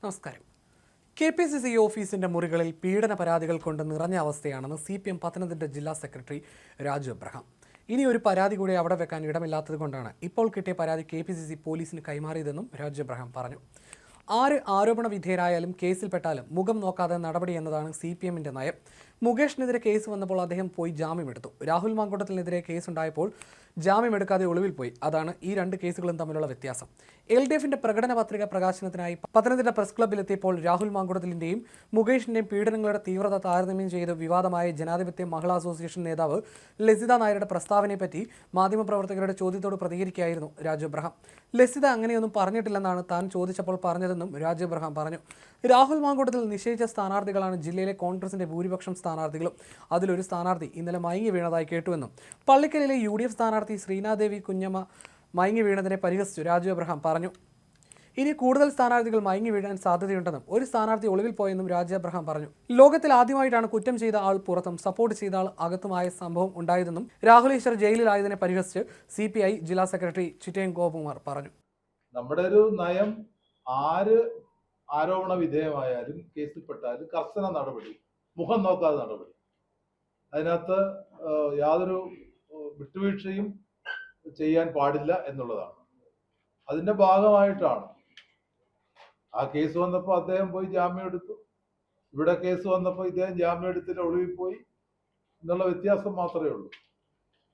നമസ്കാരം. KPCC ഓഫീസിന്റെ മുറികളിൽ പീഡന പരാതികൾ കൊണ്ട് നിറഞ്ഞ അവസ്ഥയാണെന്ന് CPM പത്തനംതിട്ട ജില്ലാ സെക്രട്ടറി രാജു എബ്രഹാം. ഇനി ഒരു പരാതി കൂടി അവിടെ വെക്കാൻ ഇടമില്ലാത്തതുകൊണ്ടാണ് ഇപ്പോൾ കിട്ടിയ പരാതി KPCC പോലീസിന് കൈമാറിയതെന്നും രാജു എബ്രഹാം പറഞ്ഞു. ആര് ആരോപണ വിധേയരായാലും കേസിൽപ്പെട്ടാലും മുഖം നോക്കാതെ നടപടി എന്നതാണ് CPMന്റെ നയം. മുകേഷിനെതിരെ കേസ് വന്നപ്പോൾ അദ്ദേഹം പോയി ജാമ്യമെടുത്തു. രാഹുൽ മാങ്കൂട്ടത്തിനെതിരെ കേസുണ്ടായപ്പോൾ ജാമ്യമെടുക്കാതെ ഒളിവിൽ പോയി. അതാണ് ഈ രണ്ട് കേസുകളും തമ്മിലുള്ള വ്യത്യാസം. LDFന്റെ പ്രകടന പത്രിക പ്രകാശനത്തിനായി പത്തനംതിട്ട പ്രസ് ക്ലബ്ബിലെത്തിയപ്പോൾ രാഹുൽ മാങ്കൂട്ടത്തിന്റെയും മുകേഷിന്റെയും പീഡനങ്ങളുടെ തീവ്രത താരതമ്യം ചെയ്ത് വിവാദമായ ജനാധിപത്യ മഹിളാ അസോസിയേഷൻ നേതാവ് ലസിത നായരുടെ പ്രസ്താവനയെപ്പറ്റി മാധ്യമപ്രവർത്തകരുടെ ചോദ്യത്തോട് പ്രതികരിക്കുകയായിരുന്നു രാജു എബ്രഹാം. ലസിത അങ്ങനെയൊന്നും പറഞ്ഞിട്ടില്ലെന്നാണ് താൻ ചോദിച്ചപ്പോൾ പറഞ്ഞതെന്നും രാജു എബ്രഹാം പറഞ്ഞു. രാഹുൽ മാങ്കൂട്ടത്തിൽ നിശ്ചയിച്ച സ്ഥാനാർത്ഥികളാണ് ജില്ലയിലെ കോൺഗ്രസിന്റെ ഭൂരിപക്ഷം സ്ഥാനാർത്ഥികളും. അതിലൊരു സ്ഥാനാർത്ഥി ഇന്നലെ മയങ്ങി വീണതായി കേട്ടുവെന്നും പള്ളിക്കലിലെ UDF സ്ഥാനാർത്ഥി ശ്രീനാദേവി കുഞ്ഞമ്മ മയങ്ങി വീണതിനെ പരിഹസിച്ചു രാജു എബ്രഹാം പറഞ്ഞു. ഇനി കൂടുതൽ സ്ഥാനാർത്ഥികൾ മയങ്ങി വീഴാൻ സാധ്യതയുണ്ടെന്നും ഒരു സ്ഥാനാർത്ഥി ഒളിവിൽ പോയെന്നും രാജു എബ്രഹാം പറഞ്ഞു. ലോകത്തിൽ ആദ്യമായിട്ടാണ് കുറ്റം ചെയ്ത ആൾ പുറത്തും സപ്പോർട്ട് ചെയ്ത ആൾ അകത്തുമായ സംഭവം ഉണ്ടായതെന്നും രാഹുൽ ഈശ്വർ ജയിലിലായതിനെ പരിഹസിച്ച് CPI ജില്ലാ സെക്രട്ടറി ചിറ്റയം ഗോപകുമാർ പറഞ്ഞു. നമ്മുടെ ഒരു നയം ആര് ആരോപണ വിധേയമായാലും കേസിൽപ്പെട്ടാലും കർശന നടപടി, മുഖം നോക്കാതെ നടപടി. അതിനകത്ത് യാതൊരു വിട്ടുവീഴ്ചയും ചെയ്യാൻ പാടില്ല എന്നുള്ളതാണ്. അതിന്റെ ഭാഗമായിട്ടാണ് ആ കേസ് വന്നപ്പോൾ അദ്ദേഹം പോയി ജാമ്യം എടുത്തു. ഇവിടെ കേസ് വന്നപ്പോൾ ഇദ്ദേഹം ജാമ്യം എടുത്തിട്ട് ഒളിവിൽ പോയി എന്നുള്ള വ്യത്യാസം മാത്രമേ ഉള്ളൂ.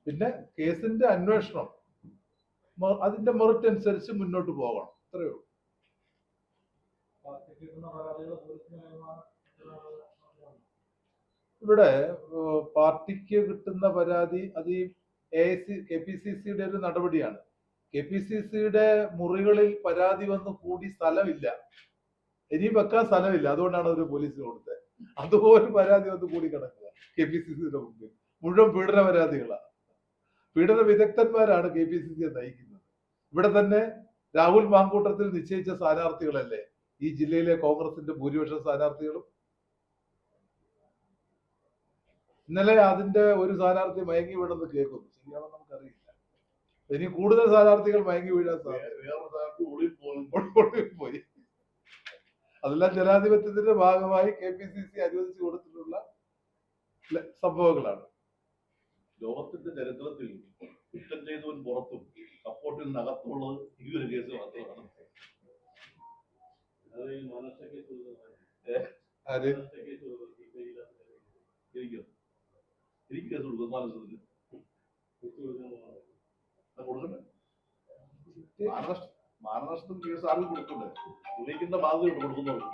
പിന്നെ കേസിന്റെ അന്വേഷണം അതിന്റെ മെറിറ്റ് അനുസരിച്ച് മുന്നോട്ട് പോകണം, അത്രയേ ഉള്ളൂ. ഇവിടെ പാർട്ടിക്ക് കിട്ടുന്ന പരാതി അത് ഈ KPCCയുടെ ഒരു നടപടിയാണ്. KPCCയുടെ മുറികളിൽ പരാതി വന്ന് കൂടി സ്ഥലമില്ല, ഇനിയും വെക്കാൻ സ്ഥലമില്ല. അതുകൊണ്ടാണ് ഒരു പോലീസിന് കൊടുത്തത്. അതുപോലെ പരാതി വന്ന് കൂടി കിടക്കുക KPCCയുടെ മുമ്പിൽ. മുഴുവൻ പീഡന പരാതികളാണ്. പീഡന വിദഗ്ധന്മാരാണ് KPCCയെ നയിക്കുന്നത്. ഇവിടെ തന്നെ രാഹുൽ മാങ്കൂട്ടത്തിൽ നിശ്ചയിച്ച സ്ഥാനാർത്ഥികളല്ലേ ഈ ജില്ലയിലെ കോൺഗ്രസിന്റെ ഭൂരിപക്ഷം സ്ഥാനാർത്ഥികളും. ഇന്നലെ അതിന്റെ ഒരു സ്ഥാനാർത്ഥി മയങ്ങി വീണെന്ന് കേൾക്കുന്നു. ശരിയാണോ നമുക്കറിയില്ല. ഇനി കൂടുതൽ സ്ഥാനാർത്ഥികൾ മയങ്ങി വീഴാൻ പോയി. അതെല്ലാം ജനാധിപത്യത്തിന്റെ ഭാഗമായി KPCC അനുവദിച്ചു കൊടുത്തിട്ടുള്ള സംഭവങ്ങളാണ്. ലോകത്തിന്റെ ചരിത്രത്തിൽ കുറ്റം ചെയ്തവൻ പുറത്തും സപ്പോർട്ടിനകത്തുള്ളത് ഈ ഒരു കേസ് മാത്രമാണ്. എനിക്ക് കേസ് കൊടുക്കും കൊടുക്കണ്ടേ? മാനനഷ്ടം കേസ് ആരും കൊടുക്കണ്ടേ? ഉപയോഗിക്കുന്ന ബാധ്യത കൊടുക്കുന്നുള്ളൂ.